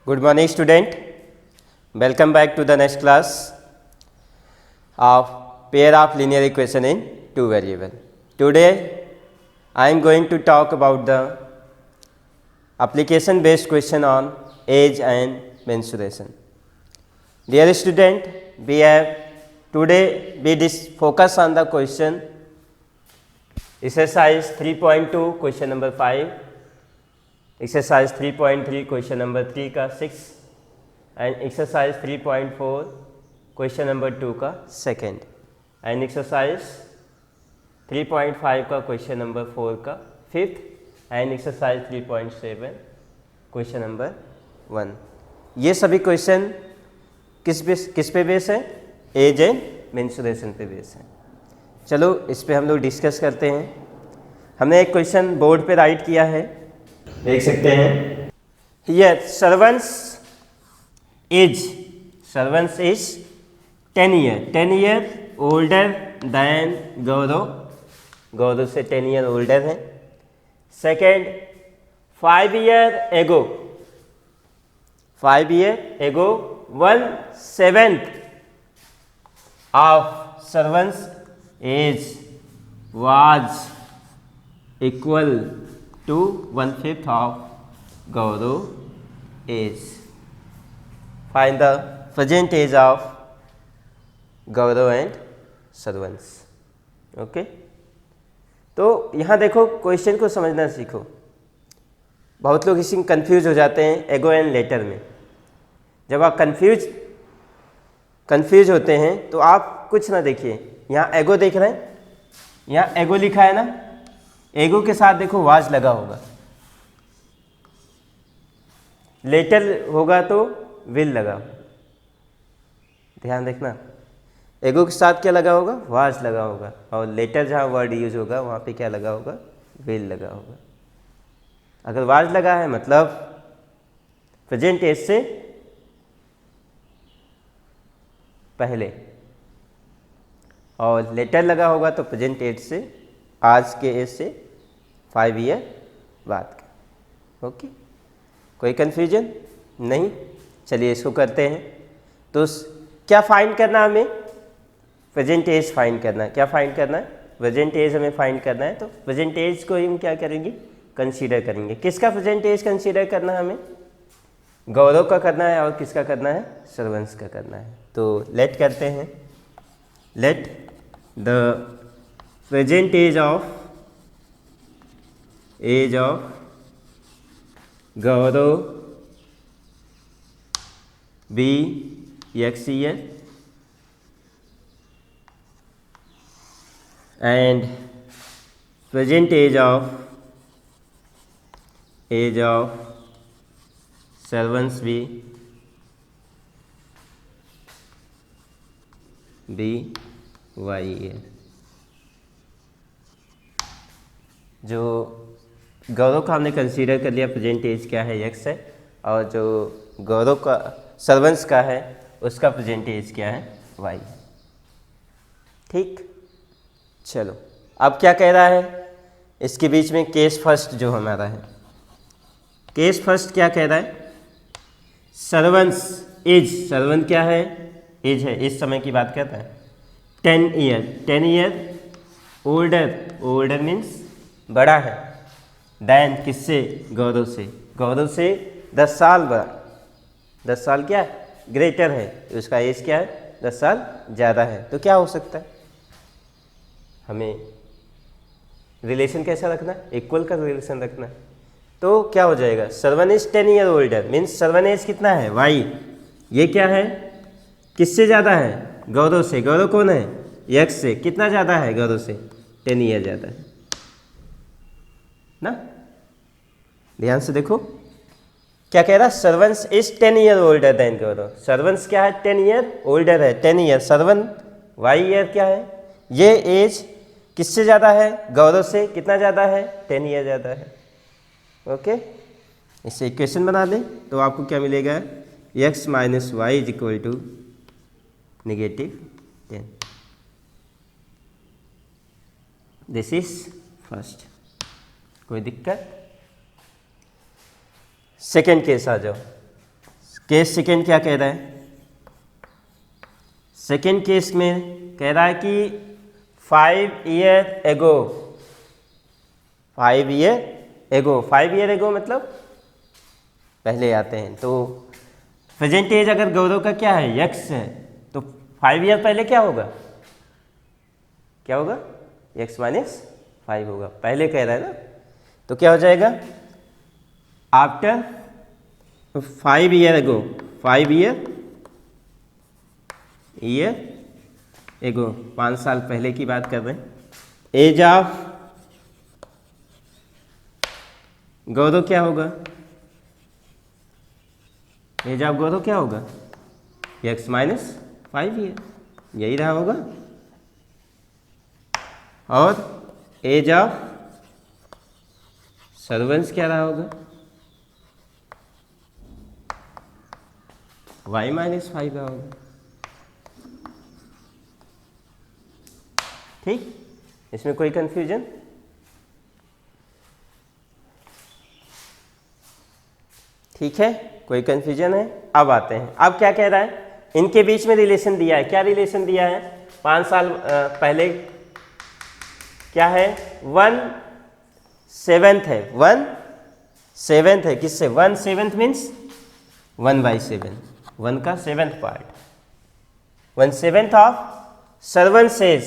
Good morning, student. Welcome back to the next class of pair of linear equation in two variable. Today, I am going to talk about the application based question on age and menstruation. Dear student, we have today focus on the question exercise 3.2 question number 5. Exercise 3.3 question number 3 का 6 and exercise 3.4 question number 2 का second and exercise 3.5 का question number 4 का fifth and exercise 3.7 question number 1. ये सभी question किस पे base है? As and menstruation पे बेस है. चलो इस पे हम लोग डिस्कस करते हैं. हमने एक क्वेश्चन बोर्ड पे राइट किया है, देख सकते हैं. Here servant's age 10 year older than Gaurav से 10 ईयर ओल्डर है. Second 5 year ago 1/7 of servants age was equal to 1/5 of Gaurav age. Find the present age of Gaurav and servants. Okay? तो यहाँ देखो क्वेश्चन को समझना सीखो. बहुत लोग इसमें कंफ्यूज हो जाते हैं एगो एंड लेटर में. जब आप कंफ्यूज होते हैं तो आप कुछ ना देखिए. यहाँ एगो देख रहे हैं, यहाँ एगो लिखा है ना, एगो के साथ देखो वाज लगा होगा. लेटर होगा तो विल लगा होगा. ध्यान देखना, एगो के साथ क्या लगा होगा? वाज लगा होगा. और लेटर जहाँ वर्ड यूज होगा वहाँ पे क्या लगा होगा? विल लगा होगा. अगर वाज लगा है मतलब प्रेजेंट एज से पहले, और लेटर लगा होगा तो प्रेजेंट एज से, आज के एज से 5 ईयर बाद का. ओके, कोई कन्फ्यूजन नहीं? चलिए इसको करते हैं. तो क्या फाइंड करना हमें? प्रेजेंट एज फाइंड करना है. क्या फाइंड करना है? प्रेजेंट एज हमें फाइंड करना है. तो प्रेजेंट एज को हम क्या करेंगे? कंसीडर करेंगे. किसका प्रेजेंट एज कंसीडर करना है हमें? गौरव का करना है. और किसका करना है? सर्वेंट्स का करना है. तो लेट करते हैं. Let the present age of Gaurav be X year and present age of servants be Y year. जो गौरव का हमने कंसीडर कर लिया प्रेजेंट एज क्या है? एक्स है. और जो गौरव का सर्वेंट्स का है उसका प्रेजेंट एज क्या है? वाई. ठीक, चलो अब क्या कह रहा है? इसके बीच में केस फर्स्ट जो हमारा है, केस फर्स्ट क्या कह रहा है? सर्वेंट्स एज, सर्वेंट क्या है? एज है. इस समय की बात करता है. 10 ईयर ओल्डर मीन्स बड़ा है. दैन किससे? गौरव से 10 साल बड़ा. 10 साल क्या है? ग्रेटर है. उसका एज क्या है? 10 साल ज़्यादा है. तो क्या हो सकता है? हमें रिलेशन कैसा रखना है? इक्वल का रिलेशन रखना है. तो क्या हो जाएगा? Sarvan is 10 year older means Sarvan age कितना है? वाई. ये क्या है? किससे ज़्यादा है? गौरव से. गौरव कौन है? एक्स से. कितना ज़्यादा है गौरव से? 10 ईयर ज़्यादा है ना. ध्यान से देखो क्या कह रहा है? Servants is 10 year older than Gaurav. Servants क्या है? 10 ईयर ओल्डर है. 10 ईयर सर्वन वाई ईयर क्या है? ये एज किससे ज़्यादा है? गौरव से. कितना ज़्यादा है? 10 ईयर ज़्यादा है. ओके, इससे इक्वेशन बना लें तो आपको क्या मिलेगा? x minus Y is equal to -10. This is first. कोई दिक्कत? सेकेंड केस आ जाओ. केस सेकेंड क्या कह रहा है? सेकेंड केस में कह रहा है कि 5 ईयर एगो, 5 ईयर एगो, 5 ईयर एगो मतलब पहले आते हैं। तो प्रेजेंट एज अगर गौरव का क्या है, यक्स है, तो 5 ईयर पहले क्या होगा, क्या होगा, एक्स माइनस 5 होगा, पहले कह रहा है ना। तो क्या हो जाएगा, आफ्टर 5 ईयर एगो, 5 ईयर एगो, 5 साल पहले की बात कर रहे हैं। एज ऑफ गौरव क्या होगा, एज ऑफ गौरव क्या होगा, एक्स माइनस 5 ईयर, यही रहा होगा। और एज ऑफ सर्वेंट्स क्या रहा होगा, y माइनस 5 रहा होगा। ठीक, इसमें कोई कंफ्यूजन? ठीक है, कोई कंफ्यूजन है? अब आते हैं, अब क्या कह रहा है, इनके बीच में रिलेशन दिया है। क्या रिलेशन दिया है, 5 साल पहले क्या है, 1/7 है, 1/7 है, किससे, 1/7 मीन्स 1/7, 1 का 7th part, 1/7 of servants age,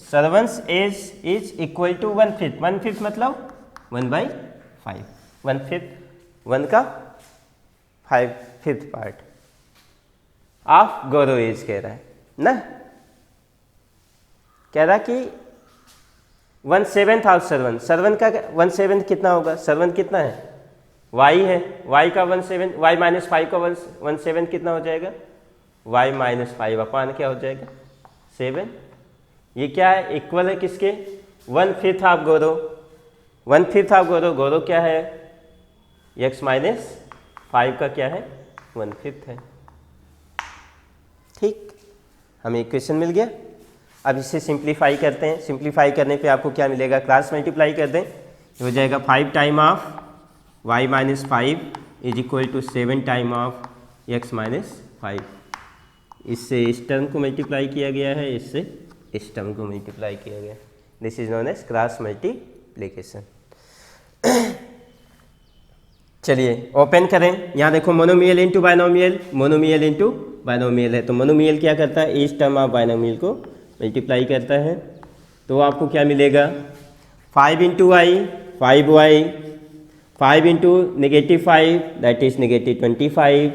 servants age is equal to 1/5, 1/5 मतलब 1/5, 1/5, 1 का 5th part of Gaurav as कह रहा है ना। कह रहा कि 1/7 ऑफ सर्वन, सर्वन का 1/7 कितना होगा, सर्वन कितना है, y है, y का 1/7, y माइनस 5 का 1/7 कितना हो जाएगा, y माइनस 5 अपान क्या हो जाएगा, 7। ये क्या है, इक्वल है किसके, 1/5 ऑफ गौरव, 1/5 ऑफ गौरव, गौरव क्या है, x माइनस 5 का क्या है, 1/5 है। ठीक, हमें इक्वेशन मिल गया। अब इसे सिंप्लीफाई करते हैं, सिंप्लीफाई करने पे आपको क्या मिलेगा, क्रॉस मल्टीप्लाई कर दें, हो जाएगा 5 time of y minus 5 is equal to 7 time of x minus 5। इससे इस टर्म को मल्टीप्लाई किया गया है, इससे इस टर्म को मल्टीप्लाई किया गया, this is known as cross multiplication. चलिए ओपन करें, यहाँ देखो monomial into binomial, monomial into binomial है, तो मोनोमियल क्या करता है, इस टर्म ऑफ बायनोमियल को मल्टीप्लाई करता है। तो आपको क्या मिलेगा, 5 into Y 5y, 5 into -5 that is -25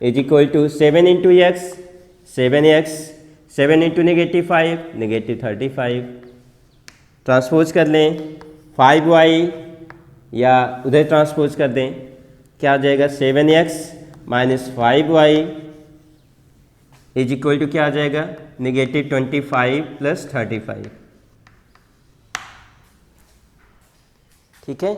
is equal to 7 into X 7x, 7 into -5 -35। Transpose कर लें 5y या उधर ट्रांसपोज कर दें, क्या आ जाएगा, 7x minus 5y is equal to क्या आ जाएगा, -25 प्लस 35। ठीक है,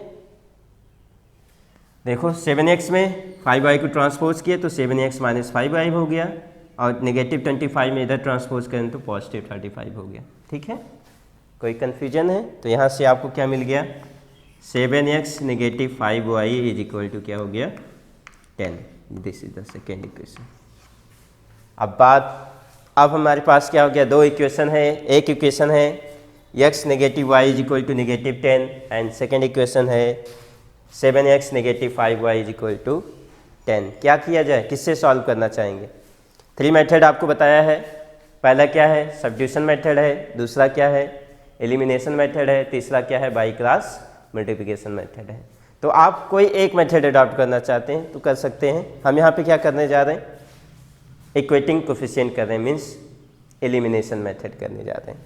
देखो 7x में 5y को ट्रांसपोज किए तो 7x माइनस 5y हो गया, और -25 में इधर ट्रांसपोज करें तो +35 हो गया। ठीक है, कोई कन्फ्यूजन है? तो यहाँ से आपको क्या मिल गया, 7x -5y is equal to क्या हो गया, 10। This is the second equation. अब हमारे पास क्या हो गया, दो इक्वेशन है, एक इक्वेशन है x -y is equal to -10 and second equation है 7x -5y is equal to 10। क्या किया जाए, किससे सॉल्व करना चाहेंगे? 3 मेथड आपको बताया है, पहला क्या है, सब्स्टिट्यूशन मेथड है, दूसरा क्या है, एलिमिनेशन मेथड है, तीसरा क्या है, बाई क्रॉस मल्टीप्लिकेशन मेथड है। तो आप कोई एक मेथड अडॉप्ट करना चाहते हैं तो कर सकते हैं। हम यहाँ पे क्या करने जा रहे हैं, इक्वेटिंग कोफिशिएंट कर रहे हैं, मीन्स एलिमिनेशन मेथड करने जा रहे हैं।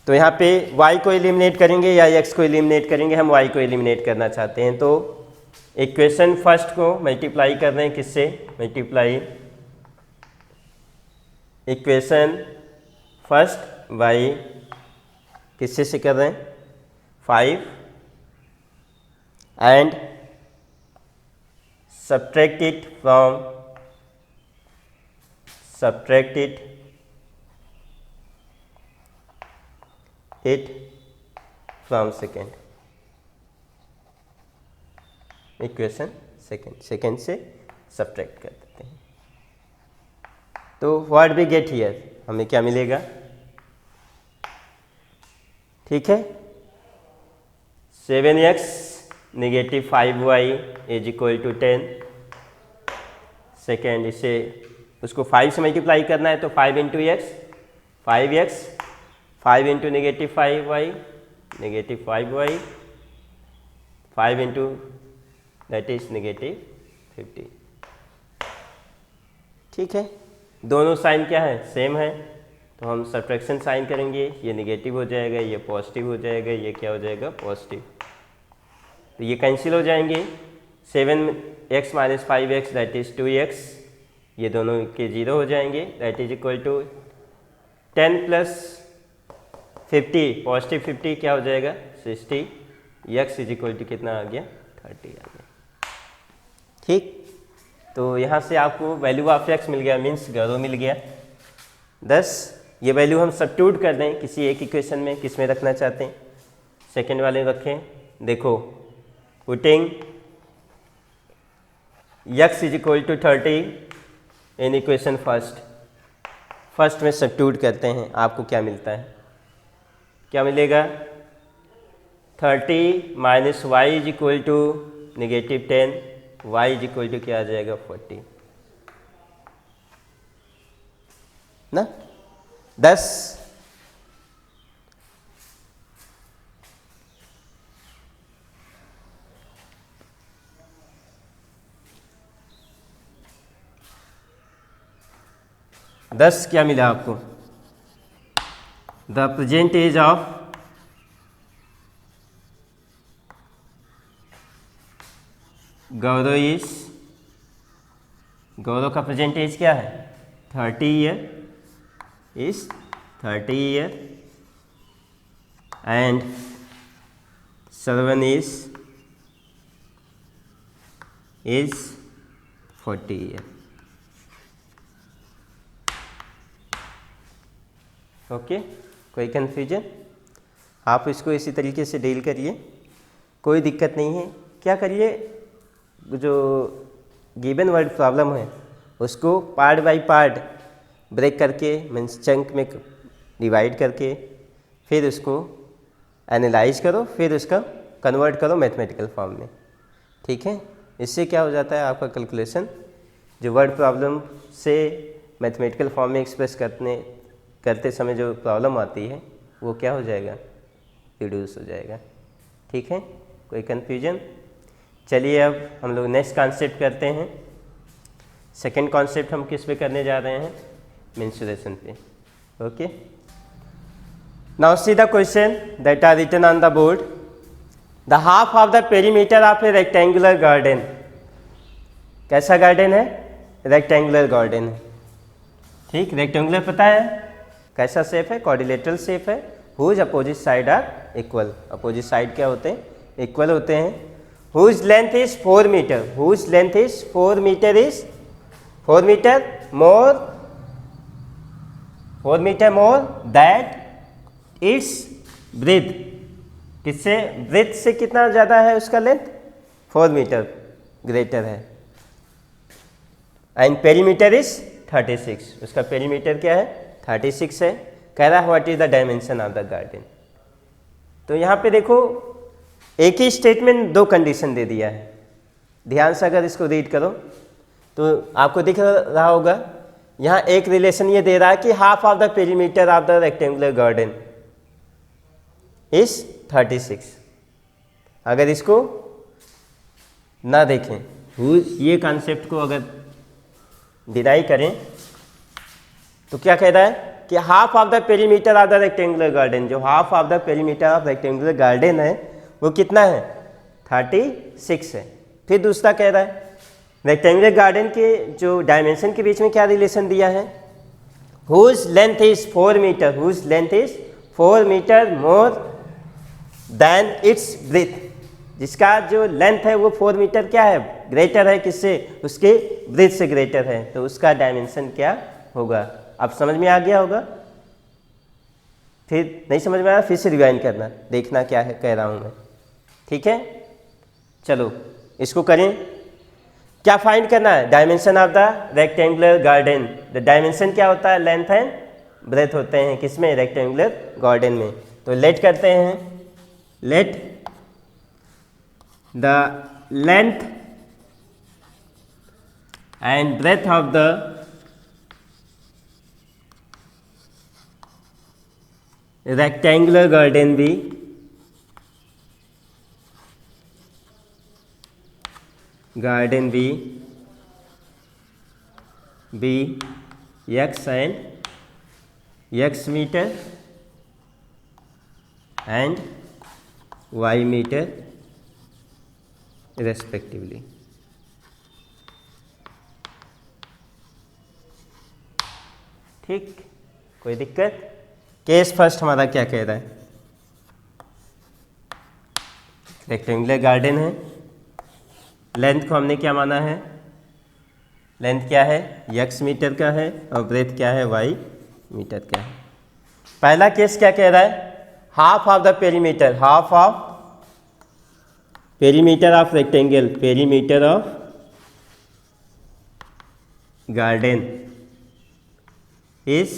तो यहाँ पे y को एलिमिनेट करेंगे या x को एलिमिनेट करेंगे, हम y को एलिमिनेट करना चाहते हैं। तो इक्वेशन फर्स्ट को मल्टीप्लाई कर रहे हैं, किससे, मल्टीप्लाई इक्वेशन फर्स्ट बाई किससे से कर रहे हैं, 5 and subtract it from second equation, second से सब्ट्रैक्ट कर देते हैं। तो व्हाट वी गेट हियर, हमें क्या मिलेगा? ठीक है, 7x negative 5y is equal to 10। Second, इसे उसको 5 से मल्टीप्लाई करना है तो 5 into X, 5x, 5 into negative 5y, negative 5y, 5 into that is negative 50। ठीक है, दोनों साइन क्या है? सेम है, तो हम सब्ट्रैक्शन साइन करेंगे, ये नेगेटिव हो जाएगा, ये पॉजिटिव हो जाएगा, ये क्या हो जाएगा? पॉजिटिव। तो ये कैंसिल हो जाएंगे, 7x minus 5x that is 2x, ये दोनों के 0 हो जाएंगे, that is equal to 10 plus 50, positive 50 क्या हो जाएगा? 60, x इज इक्वल टू कितना आ गया? 30 आ गया। ठीक, तो यहाँ से आपको वैल्यू ऑफ x मिल गया, मीन्स गौरव मिल गया 10। ये वैल्यू हम सब्स्टिट्यूट कर दें किसी एक इक्वेशन में, किस में रखना चाहते हैं? सेकेंड वाले में रखें। देखो, putting x is equal to 30 in equation first में सब्स्टिट्यूट करते हैं, आपको क्या मिलता है? क्या मिलेगा? 30 minus Y is equal to negative 10, y is equal to क्या आ जाएगा? 40 ना, 10 क्या मिला आपको? The present age of Gaurav का प्रेजेंट एज क्या है? 30 year is 30 year and Sarvan is 40 year। Okay, कोई कन्फ्यूजन? आप इसको इसी तरीके से डील करिए, कोई दिक्कत नहीं है। क्या करिए, जो गिवन वर्ड प्रॉब्लम है उसको पार्ट बाय पार्ट ब्रेक करके, मीन्स चंक में डिवाइड करके, फिर उसको एनालाइज करो, फिर उसका कन्वर्ट करो मैथमेटिकल फॉर्म में। ठीक है, इससे क्या हो जाता है आपका कैलकुलेशन, जो वर्ड प्रॉब्लम से मैथमेटिकल फॉर्म में एक्सप्रेस करते समय जो प्रॉब्लम आती है वो क्या हो जाएगा? रिड्यूस हो जाएगा। ठीक है, कोई कन्फ्यूजन? चलिए अब हम लोग नेक्स्ट कॉन्सेप्ट करते हैं। सेकेंड कॉन्सेप्ट हम किस पे करने जा रहे हैं? मेंसुरेशन पे। Okay, now see the question that are written on the board. The half of the perimeter of a rectangular garden. कैसा गार्डन है? रेक्टेंगुलर गार्डन है। ठीक, रेक्टेंगुलर पता है कैसा शेप है? क्वाड्रिलेटरल शेप है। Whose opposite side are equal. Opposite side क्या होते हैं? इक्वल होते हैं। Whose length is 4 metre. Whose length is 4 metre is 4 metre more 4 metre more that it's breath. किससे? ब्रेथ से कितना ज़्यादा है उसका लेंथ? 4 मीटर ग्रेटर है। And perimeter is 36। उसका पेरीमीटर क्या है? 36 है। कह रहा है what is the dimension of the garden. तो यहाँ पे देखो, एक ही स्टेटमेंट दो कंडीशन दे दिया है। ध्यान से अगर इसको रीड करो तो आपको दिख रहा होगा, यहाँ एक रिलेशन ये दे रहा है कि half of the perimeter of the rectangular garden is 36। अगर इसको ना देखें, ये कॉन्सेप्ट को अगर डिनाई करें तो क्या कह रहा है कि half of the perimeter of the rectangular garden, जो half of the perimeter of rectangular garden है वो कितना है? 36 है। फिर दूसरा कह रहा है रेक्टेंगुलर गार्डन के जो डायमेंशन के बीच में क्या रिलेशन दिया है? Whose length is 4 metre. Whose length is 4 metre more than its breadth. जिसका जो लेंथ है वो 4 मीटर क्या है? ग्रेटर है। किससे? उसके ब्रेथ से ग्रेटर है। तो उसका डायमेंशन क्या होगा? अब समझ में आ गया होगा। फिर नहीं समझ में आया, फिर से रिवाइंड करना, देखना क्या है कह रहा हूँ मैं। ठीक है, चलो इसको करें। क्या फाइंड करना है? Dimension of the rectangular garden. The dimension क्या होता है? लेंथ एंड ब्रेथ होते हैं किसमें? रेक्टेंगुलर गार्डन में। तो लेट करते हैं, let the length and breadth of the rectangular garden be x and x meter and y meter respectively। ठीक, कोई दिक्कत? केस फर्स्ट हमारा क्या कह रहा है? रेक्टेंगुलर गार्डन है, लेंथ को हमने क्या माना है? लेंथ क्या है? x मीटर का है और ब्रेथ क्या है? y मीटर का है। पहला केस क्या कह रहा है? Half of the perimeter, half of perimeter of rectangle, perimeter of garden is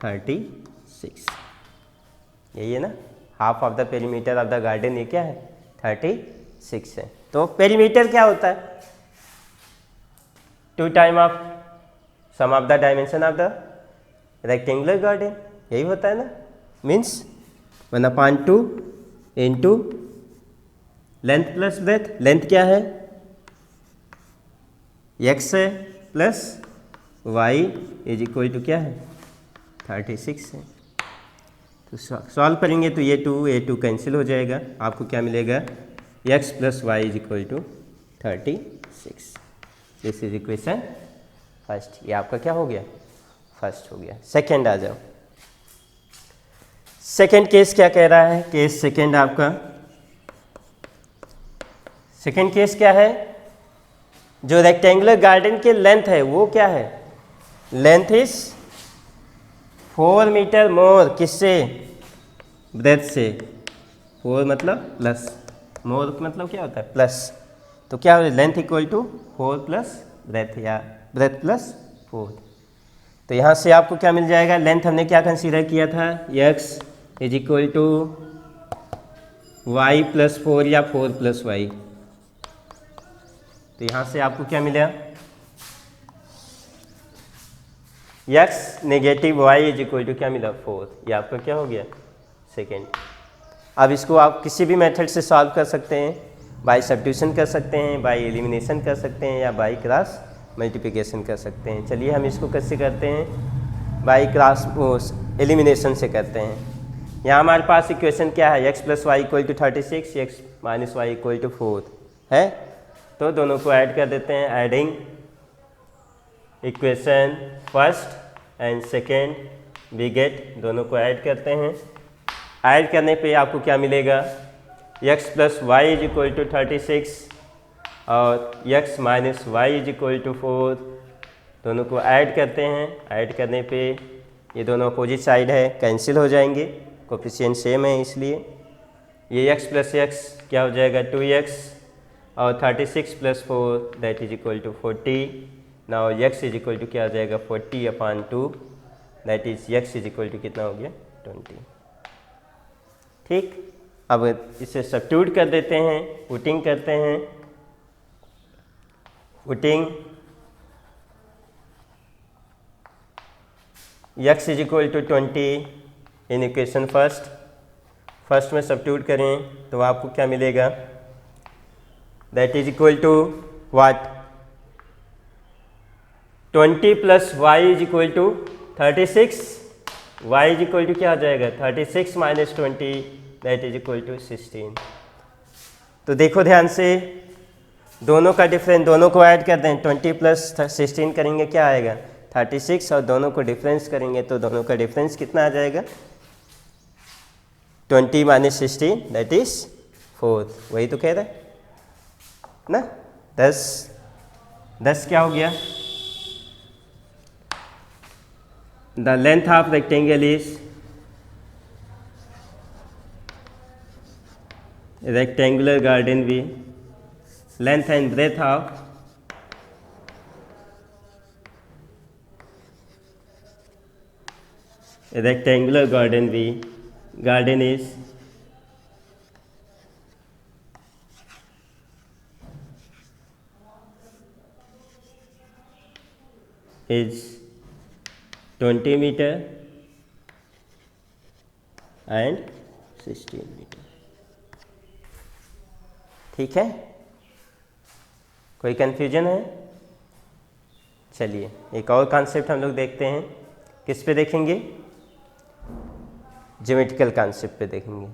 36। यही है ना? Half of the perimeter of the garden ये क्या है? 36 है। तो पेरीमीटर क्या होता है? 2 time of sum of the dimension of the rectangular garden, यही होता है ना? Means 1/2 into length plus breadth. Length क्या है? x है plus y is equal to क्या है? 36 है। तो सॉल्व करेंगे तो ये 2 कैंसिल हो जाएगा, आपको क्या मिलेगा? x plus Y is equal to 36। This is equation first. ये आपका क्या हो गया? फर्स्ट हो गया। सेकंड आ जाओ। सेकंड केस क्या कह रहा है? केस सेकंड आपका, सेकंड केस क्या है? जो रेक्टेंगुलर गार्डन की लेंथ है वो क्या है? लेंथ इज 4 मीटर मोर, किससे? ब्रेथ से। 4 मतलब प्लस, मोर मतलब क्या होता है? प्लस। तो क्या हो? Length equal to 4 plus breadth, या ब्रेथ प्लस 4। तो यहाँ से आपको क्या मिल जाएगा? लेंथ हमने क्या कंसीडर किया था? x is equal to Y plus 4 या 4 प्लस वाई। तो यहाँ से आपको क्या मिला? x negative y is equal to क्या मिला? 4। ये आपका क्या हो गया? सेकेंड। अब इसको आप किसी भी मेथड से सॉल्व कर सकते हैं, बाय सब्स्टिट्यूशन कर सकते हैं, बाय एलिमिनेशन कर सकते हैं, या बाय क्रॉस मल्टीप्लिकेशन कर सकते हैं। चलिए हम इसको कैसे करते हैं? बाय क्रॉस एलिमिनेशन से करते हैं। यहाँ हमारे पास इक्वेशन क्या है? x plus Y equal to 36, x minus Y equal to 4 है। तो दोनों को ऐड कर देते हैं। Adding equation first and second we get, दोनों को ऐड करते हैं। ऐड करने पे आपको क्या मिलेगा? x plus Y is equal to 36 और x minus Y is equal to 4, दोनों को ऐड करते हैं। ऐड करने पे ये दोनों अपोजिट साइड है, कैंसिल हो जाएंगे, कोफिशिएंट सेम है इसलिए। ये x प्लस x क्या हो जाएगा? 2x और 36 plus 4 that is equal to 40। Now x is equal to क्या हो जाएगा? 40/2 that is x is equal to कितना हो गया? 20। ठीक, अब इसे सब्स्टिट्यूट कर देते हैं, पुटिंग करते हैं। Putting x is equal to 20 in equation first में सब्स्टिट्यूट करें तो आपको क्या मिलेगा? That is equal to what? 20 plus Y is equal to 36, y is equal to क्या आ जाएगा? 36 minus 20 that is equal to 16। तो देखो ध्यान से, दोनों का डिफरेंस, दोनों को ऐड कर दें। 20 प्लस 16 करेंगे क्या आएगा? 36, और दोनों को डिफरेंस करेंगे तो दोनों का डिफरेंस कितना आ जाएगा? 20 माइनस 16 दैट इज 4। वही तो कह रहा है ना? 10 क्या हो गया? The length of rectangle is, rectangular garden भी length and breadth of a rectangular garden is 20 meter and 16 meter। ठीक है, कोई कंफ्यूजन है? चलिए एक और कॉन्सेप्ट हम लोग देखते हैं। किस पे देखेंगे? ज्योमेट्रिकल कॉन्सेप्ट पे देखेंगे।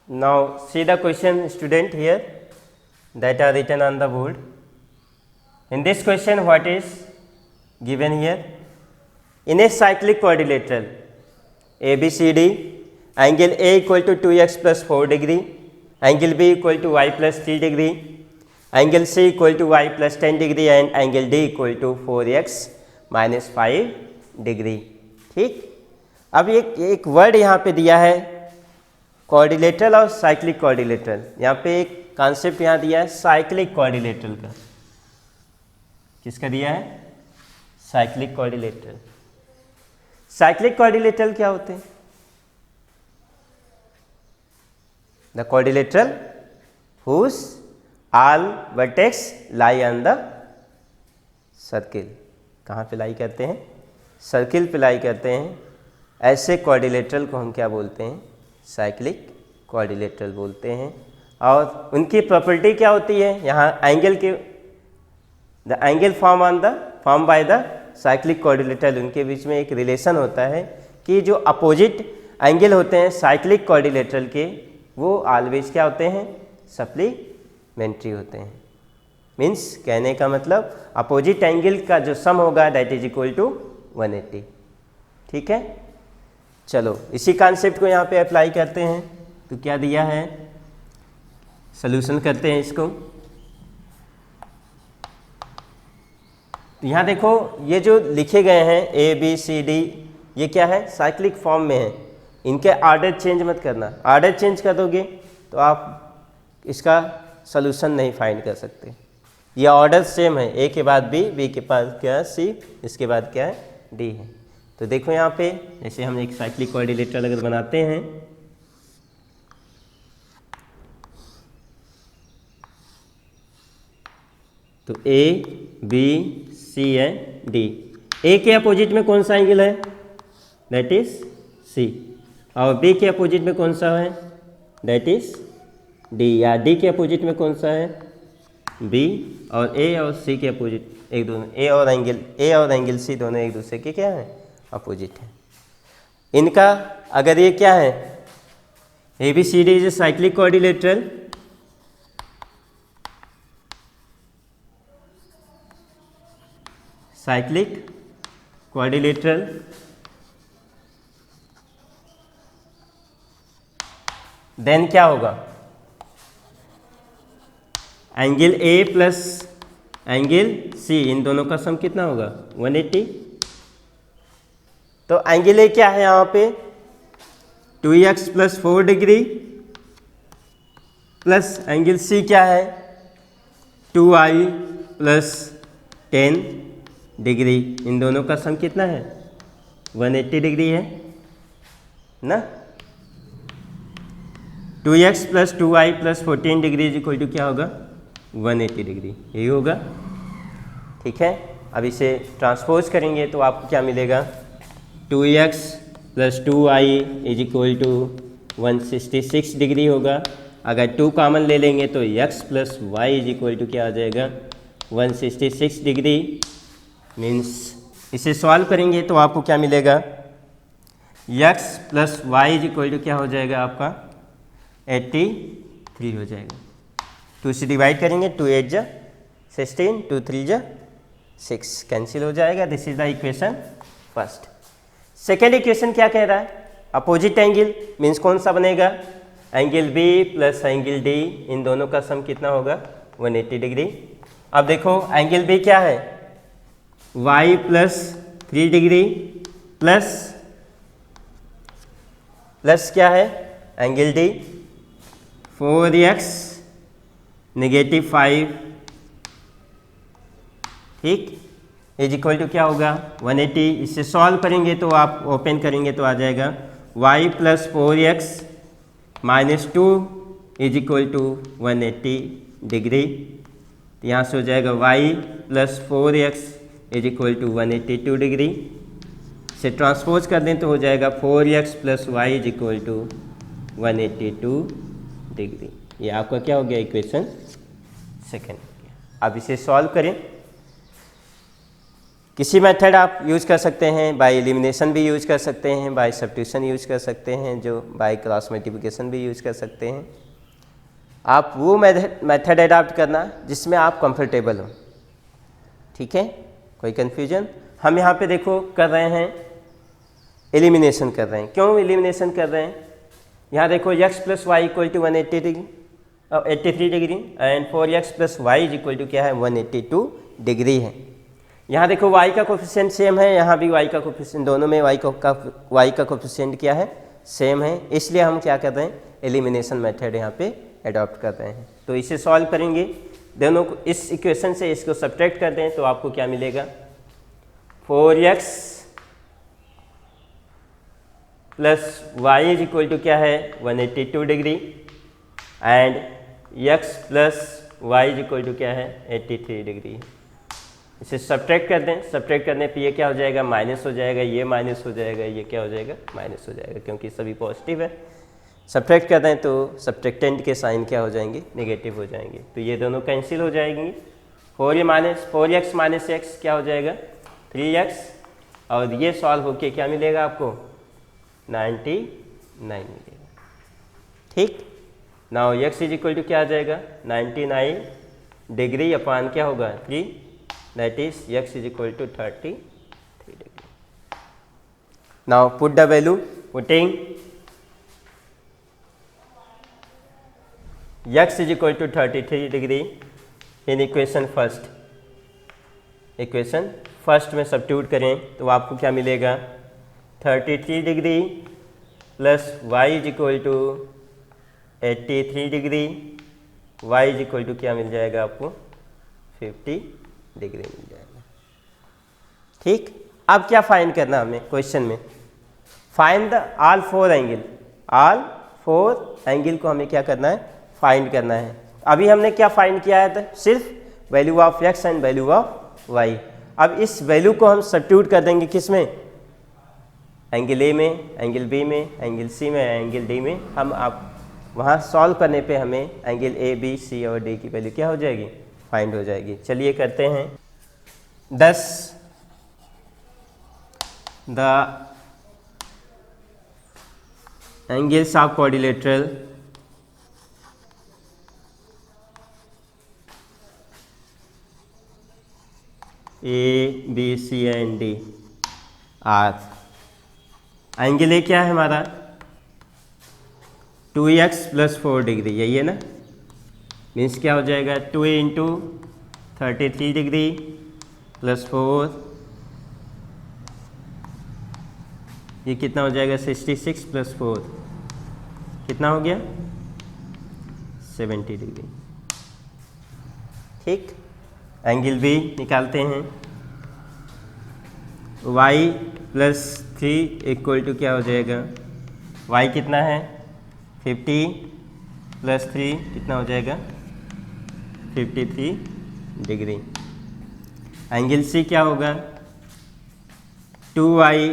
Now see the question student here that are written on the board. In this question what is given here? In a cyclic quadrilateral ABCD, angle A equal to 2x plus 4 degree, angle B equal to y plus 3 degree, angle C equal to y plus 10 degree and angle D equal to 4x minus 5 degree। ठीक, अब एक word यहाँ पे दिया है quadrilateral और cyclic quadrilateral. यहाँ पे एक कॉन्सेप्ट यहाँ दिया है साइक्लिक क्वाड्रिलेटरल का। किसका दिया है? Cyclic quadrilateral. साइक्लिक क्वाड्रिलेटरल क्या होते हैं? The quadrilateral whose all vertex lie on the circle. कहाँ पे लाई करते हैं? सर्किल पे लाई करते हैं। ऐसे क्वाड्रिलेटरल को हम क्या बोलते हैं? साइक्लिक क्वाड्रिलेटरल बोलते हैं। और उनकी प्रॉपर्टी क्या होती है? यहाँ एंगल के the angle form by the cyclic quadrilateral, उनके बीच में एक रिलेशन होता है कि जो अपोजिट एंगल होते हैं साइक्लिक क्वाड्रिलेटरल के, वो ऑलवेज क्या होते हैं? सप्लीमेंट्री होते हैं। मीन्स कहने का मतलब अपोजिट एंगल का जो सम होगा दैट इज इक्वल टू 180। ठीक है, चलो इसी कॉन्सेप्ट को यहाँ पे अप्लाई करते हैं। तो क्या दिया है? सॉल्यूशन करते हैं इसको। यहाँ देखो ये जो लिखे गए हैं ABCD, ये क्या है? साइक्लिक फॉर्म में है। इनके ऑर्डर चेंज मत करना। ऑर्डर चेंज कर दोगे तो आप इसका सॉल्यूशन नहीं फाइंड कर सकते। ये ऑर्डर सेम है, A के बाद B के बाद क्या है? C, इसके बाद क्या है? D है। तो देखो यहाँ पे जैसे हम एक साइक्लिक क्वाड्रिलेटरल अगर बनाते हैं तो A B C है D। A के अपोजिट में कौन सा एंगल है? That is C। और B के अपोजिट में कौन सा है? That is D। या D के अपोजिट में कौन सा है? B। और A और C के अपोजिट एक दोनों A और एंगल C दोनों एक दूसरे के क्या है? अपोजिट है। इनका अगर ये क्या है? ABCD is a cyclic quadrilateral then क्या होगा? Angle A plus angle C, इन दोनों का सम कितना होगा? 180। तो एंगल A क्या है यहाँ पे? 2x plus 4 degree plus angle C क्या है? 2y plus 10 degree. इन दोनों का सम कितना है? 180 डिग्री है ना। 2x plus 2y plus 14 degree is equal to क्या होगा? 180 डिग्री। यही होगा। ठीक है, अब इसे ट्रांसपोज करेंगे तो आपको क्या मिलेगा? 2x plus 2y is equal to 166 degree होगा। अगर 2 कॉमन ले लेंगे तो x plus y is equal to क्या आ जाएगा? 166 डिग्री। मीन्स इसे सॉल्व करेंगे तो आपको क्या मिलेगा? x plus y is equal to क्या हो जाएगा आपका? 83 हो जाएगा। 2 से डिवाइड करेंगे, 2 8 जा 16, 2 3 जा 6, कैंसिल हो जाएगा। This is the equation first. Second equation क्या कह रहा है? अपोजिट एंगल मीन्स कौन सा बनेगा? Angle B plus angle D, इन दोनों का सम कितना होगा? 180 डिग्री। अब देखो एंगल B क्या है? y प्लस 3 डिग्री प्लस क्या है? एंगल D 4x -5, ठीक, इज इक्वल टू क्या होगा 180। इससे सॉल्व करेंगे तो आप ओपन करेंगे तो आ जाएगा y + 4x - 2 is equal to 180 degree. तो यहाँ से हो जाएगा y + 4x is equal to 182 degree. से ट्रांसपोज कर दें तो हो जाएगा 4x + y is equal to 182 degree. ये आपका क्या हो गया इक्वेशन सेकेंड। अब इसे सॉल्व करें। किसी मेथड आप यूज़ कर सकते हैं, बाय एलिमिनेशन भी यूज़ कर सकते हैं, बाय सब्स्टिट्यूशन यूज़ कर सकते हैं, जो बाय क्रॉस मल्टीप्लिकेशन भी यूज़ कर सकते हैं। आप वो मेथड अडॉप्ट करना जिसमें आप कंफर्टेबल हो, ठीक है। कोई कन्फ्यूजन? हम यहाँ पे देखो कर रहे हैं एलिमिनेशन कर रहे हैं। क्यों एलिमिनेशन कर रहे हैं? यहाँ देखो x + y = 180 degree 83 degree and 4x + y = क्या है 182 डिग्री है। यहाँ देखो y का कोफिशिएंट सेम है, यहाँ भी y का कोफिशिएंट, दोनों में y का कोफिशिएंट क्या है सेम है। इसलिए हम क्या कर रहे हैं एलिमिनेशन मेथड यहाँ पे अडॉप्ट कर रहे हैं। तो इसे सॉल्व करेंगे, दोनों को इस इक्वेशन से इसको सब्ट्रैक्ट कर दें तो आपको क्या मिलेगा 4x + y इक्वल टू क्या है 182 degree and x + y equal to क्या है 83 डिग्री। इसे सब्ट्रैक्ट कर दें, सब्ट्रैक्ट करने पे ये क्या हो जाएगा माइनस हो जाएगा, ये माइनस हो जाएगा, ये क्या हो जाएगा माइनस हो जाएगा, क्योंकि सभी पॉजिटिव है। सब्ट्रैक्ट कर दें तो सब्ट्रैक्टेंट के साइन क्या हो जाएंगे नेगेटिव हो जाएंगे, तो ये दोनों कैंसिल हो जाएंगी। 4x - x क्या हो जाएगा 3x और ये सॉल्व होके क्या मिलेगा आपको 99 मिलेगा, ठीक। नाउ x इक्वल टू क्या आ जाएगा 99 डिग्री अपान क्या होगा 3, that is x equal to 33 degree. Now put the value, putting x equal to 33 degree in equation first में सब्स्टिट्यूट करें तो आपको क्या मिलेगा 33 degree plus y equal to 83 degree, y equal to क्या मिल जाएगा आपको 50 डिग्री मिल जाएगा, ठीक। अब क्या फाइंड करना हमें क्वेश्चन में, find the all four angle को हमें क्या करना है फाइंड करना है। अभी हमने क्या फाइंड किया है तो सिर्फ value of x and value of y। अब इस वैल्यू को हम सब्स्टिट्यूट कर देंगे किस में, एंगल ए में, एंगल बी में, एंगल सी में, एंगल डी में। हम आप वहाँ सॉल्व करने पे हमें एंगल ए बी सी और डी की वैल्यू क्या हो जाएगी फाइंड हो जाएगी। चलिए करते हैं। 10 the angles of quadrilateral A B C and D are. Angle A क्या है हमारा 2x + 4 डिग्री, यही है ना, मीन्स क्या हो जाएगा 2 × 33 डिग्री + 4, ये कितना हो जाएगा 66 + 4 कितना हो गया 70 डिग्री, ठीक। एंगल बी निकालते हैं, y + 3 इक्वल टू क्या हो जाएगा, y कितना है 50 + 3 कितना हो जाएगा 53 डिग्री। एंगल सी क्या होगा 2y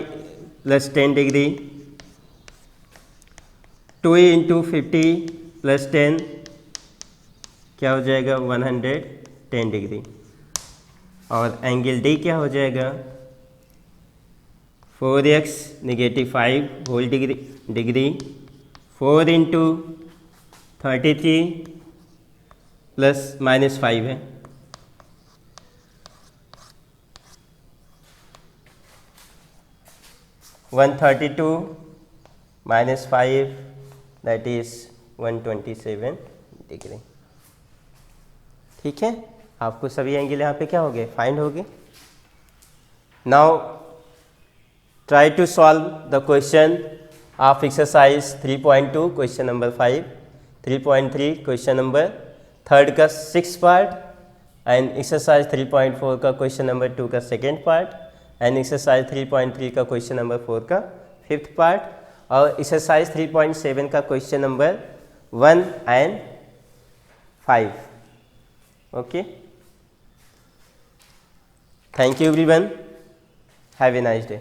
+ 10 डिग्री, 2 × 50 + 10 क्या हो जाएगा 110 डिग्री। और एंगल डी क्या हो जाएगा 4x - 5 होल डिग्री 4 × 33 + -5 है, (132 - 5) दैट इज 127 डिग्री, ठीक है। आपको सभी एंगल यहाँ पे क्या हो गए फाइंड हो गए। Now try to solve the question of exercise 3.2 question number 5, 3.3 question number third का 6 पार्ट एंड एक्सरसाइज 3.4 का क्वेश्चन नंबर 2 का सेकेंड पार्ट एंड एक्सरसाइज 3.3 का क्वेश्चन नंबर 4 का फिफ्थ पार्ट और एक्सरसाइज 3.7 का question number 1 and 5. Okay. Thank you everyone. Have a nice day.